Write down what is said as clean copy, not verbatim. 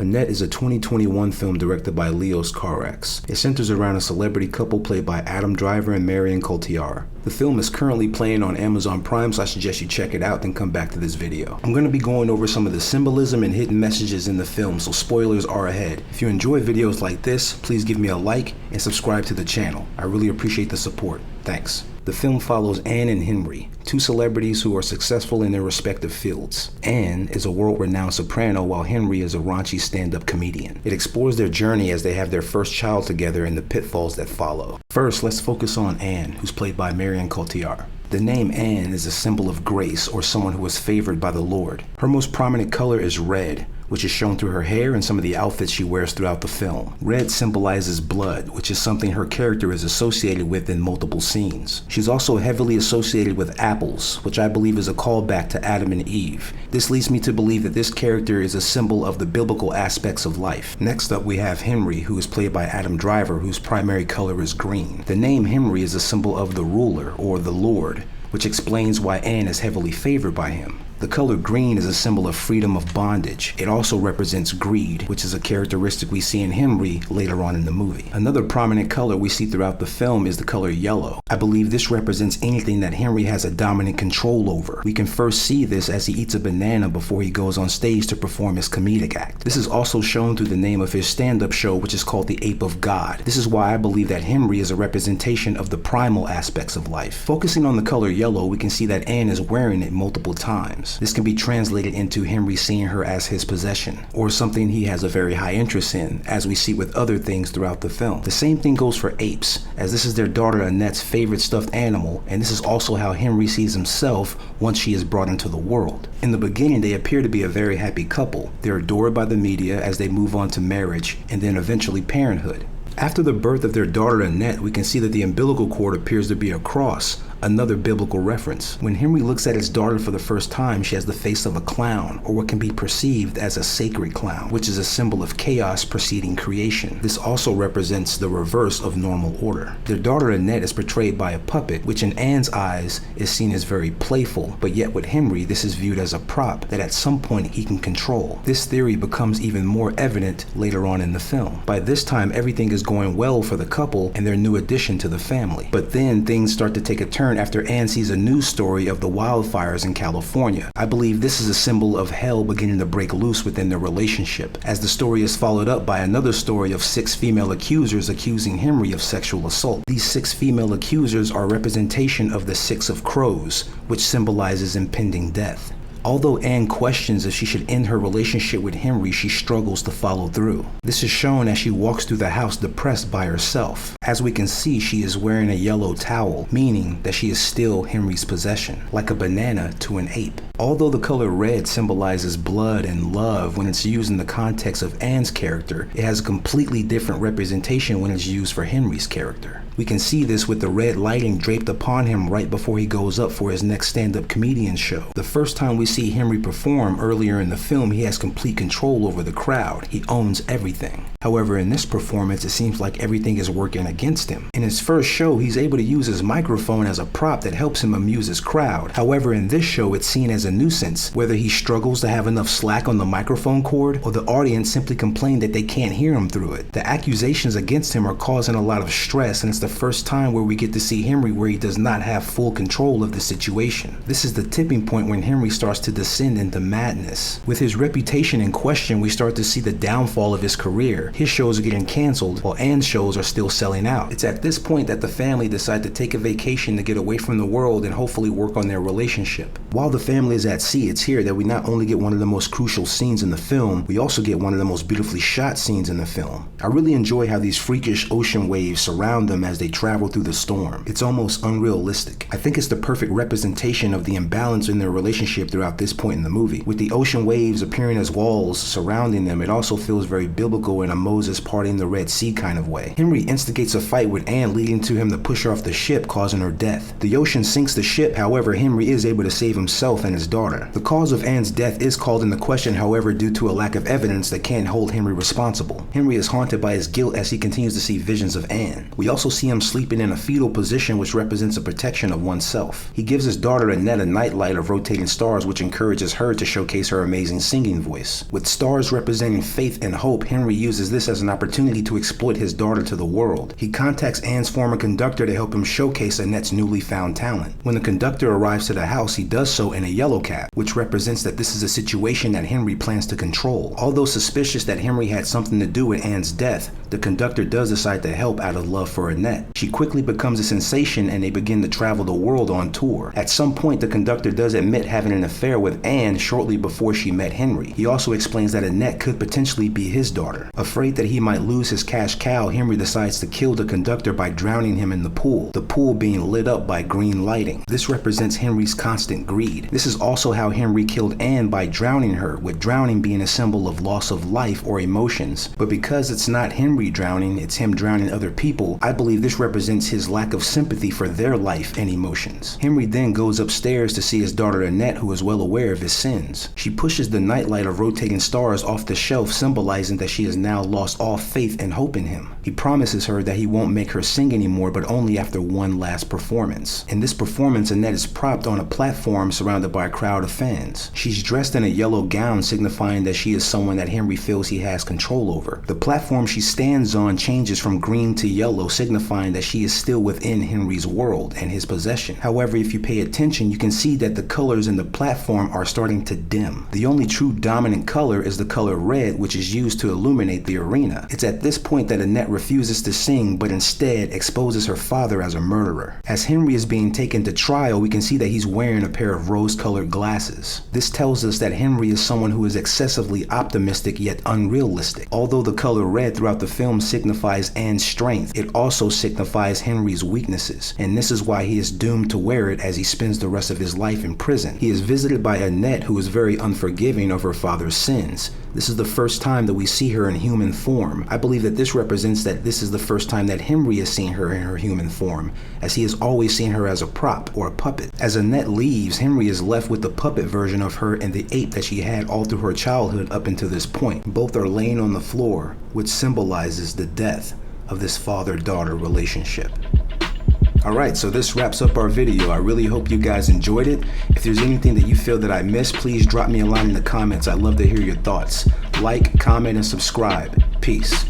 Annette is a 2021 film directed by Leos Carax. It centers around a celebrity couple played by Adam Driver and Marion Cotillard. The film is currently playing on Amazon Prime, so I suggest you check it out, then come back to this video. I'm going to be going over some of the symbolism and hidden messages in the film, so spoilers are ahead. If you enjoy videos like this, please give me a like and subscribe to the channel. I really appreciate the support. Thanks. The film follows Anne and Henry, two celebrities who are successful in their respective fields. Anne is a world-renowned soprano while Henry is a raunchy stand-up comedian. It explores their journey as they have their first child together and the pitfalls that follow. First, let's focus on Anne, who's played by Marion Cotillard. The name Anne is a symbol of grace or someone who is favored by the Lord. Her most prominent color is red, which is shown through her hair and some of the outfits she wears throughout the film. Red symbolizes blood, which is something her character is associated with in multiple scenes. She's also heavily associated with apples, which I believe is a callback to Adam and Eve. This leads me to believe that this character is a symbol of the biblical aspects of life. Next up, we have Henry, who is played by Adam Driver, whose primary color is green. The name Henry is a symbol of the ruler, or the Lord, which explains why Anne is heavily favored by him. The color green is a symbol of freedom of bondage. It also represents greed, which is a characteristic we see in Henry later on in the movie. Another prominent color we see throughout the film is the color yellow. I believe this represents anything that Henry has a dominant control over. We can first see this as he eats a banana before he goes on stage to perform his comedic act. This is also shown through the name of his stand-up show, which is called The Ape of God. This is why I believe that Henry is a representation of the primal aspects of life. Focusing on the color yellow, we can see that Anne is wearing it multiple times. This can be translated into Henry seeing her as his possession, or something he has a very high interest in, as we see with other things throughout the film. The same thing goes for apes, as this is their daughter Annette's favorite stuffed animal, and this is also how Henry sees himself once she is brought into the world. In the beginning, they appear to be a very happy couple. They're adored by the media as they move on to marriage, and then eventually parenthood. After the birth of their daughter Annette, we can see that the umbilical cord appears to be a cross, another biblical reference. When Henry looks at his daughter for the first time, she has the face of a clown, or what can be perceived as a sacred clown, which is a symbol of chaos preceding creation. This also represents the reverse of normal order. Their daughter Annette is portrayed by a puppet, which in Anne's eyes is seen as very playful, but yet with Henry, this is viewed as a prop that at some point he can control. This theory becomes even more evident later on in the film. By this time, everything is going well for the couple and their new addition to the family. But then things start to take a turn after Anne sees a news story of the wildfires in California. I believe this is a symbol of hell beginning to break loose within their relationship, as the story is followed up by another story of 6 female accusers accusing Henry of sexual assault. These 6 female accusers are a representation of the 6 of crows, which symbolizes impending death. Although Anne questions if she should end her relationship with Henry, she struggles to follow through. This is shown as she walks through the house depressed by herself. As we can see, she is wearing a yellow towel, meaning that she is still Henry's possession, like a banana to an ape. Although the color red symbolizes blood and love when it's used in the context of Anne's character, it has a completely different representation when it's used for Henry's character. We can see this with the red lighting draped upon him right before he goes up for his next stand-up comedian show. The first time we see Henry perform earlier in the film, he has complete control over the crowd. He owns everything. However, in this performance, it seems like everything is working against him. In his first show, he's able to use his microphone as a prop that helps him amuse his crowd. However, in this show, it's seen as a nuisance, whether he struggles to have enough slack on the microphone cord, or the audience simply complain that they can't hear him through it. The accusations against him are causing a lot of stress, and it's the first time where we get to see Henry where he does not have full control of the situation. This is the tipping point when Henry starts to descend into madness. With his reputation in question, we start to see the downfall of his career. His shows are getting canceled, while Anne's shows are still selling out. It's at this point that the family decide to take a vacation to get away from the world and hopefully work on their relationship. While the family is at sea, it's here that we not only get one of the most crucial scenes in the film, we also get one of the most beautifully shot scenes in the film. I really enjoy how these freakish ocean waves surround them as they travel through the storm. It's almost unrealistic. I think it's the perfect representation of the imbalance in their relationship throughout this point in the movie. With the ocean waves appearing as walls surrounding them, it also feels very biblical in a Moses parting the Red Sea kind of way. Henry instigates a fight with Anne, leading to him to push her off the ship, causing her death. The ocean sinks the ship, however, Henry is able to save himself and his daughter. The cause of Anne's death is called into question, however, due to a lack of evidence that can hold Henry responsible. Henry is haunted by his guilt as he continues to see visions of Anne. We also see him sleeping in a fetal position, which represents a protection of oneself. He gives his daughter Annette a nightlight of rotating stars, which encourages her to showcase her amazing singing voice. With stars representing faith and hope, Henry uses this as an opportunity to exploit his daughter to the world. He contacts Anne's former conductor to help him showcase Annette's newly found talent. When the conductor arrives to the house, he does so in a yellow cab, which represents that this is a situation that Henry plans to control. Although suspicious that Henry had something to do with Anne's death, the conductor does decide to help out of love for Annette. She quickly becomes a sensation and they begin to travel the world on tour. At some point, the conductor does admit having an affair with Anne shortly before she met Henry. He also explains that Annette could potentially be his daughter. Afraid that he might lose his cash cow, Henry decides to kill the conductor by drowning him in the pool being lit up by green lighting. This represents Henry's constant greed. This is also how Henry killed Anne, by drowning her, with drowning being a symbol of loss of life or emotions. But because it's not Henry drowning, it's him drowning other people, I believe this represents his lack of sympathy for their life and emotions. Henry then goes upstairs to see his daughter Annette, who is well aware of his sins. She pushes the nightlight of rotating stars off the shelf, symbolizing that she has now lost all faith and hope in him. He promises her that he won't make her sing anymore, but only after one last performance. In this performance, Annette is propped on a platform surrounded by a crowd of fans. She's dressed in a yellow gown, signifying that she is someone that Henry feels he has control over. The platform she stands on changes from green to yellow, signifying that she is still within Henry's world and his possession. However, if you pay attention, you can see that the colors in the platform are starting to dim. The only true dominant color is the color red, which is used to illuminate the arena. It's at this point that Annette refuses to sing, but instead exposes her father as a murderer. As Henry is being taken to trial, we can see that he's wearing a pair of rose-colored glasses. This tells us that Henry is someone who is excessively optimistic yet unrealistic. Although the color red throughout the film signifies Anne's strength, it also signifies Henry's weaknesses, and this is why he is doomed to wear it as he spends the rest of his life in prison. He is visited by Annette, who is very unforgiving of her father's sins. This is the first time that we see her in human form. I believe that this represents that this is the first time that Henry has seen her in her human form, as he has always seen her as a prop or a puppet. As Annette leaves, Henry is left with the puppet version of her and the ape that she had all through her childhood up until this point. Both are laying on the floor, which symbolizes the death of this father-daughter relationship. Alright, so this wraps up our video. I really hope you guys enjoyed it. If there's anything that you feel that I missed, please drop me a line in the comments. I'd love to hear your thoughts. Like, comment, and subscribe. Peace.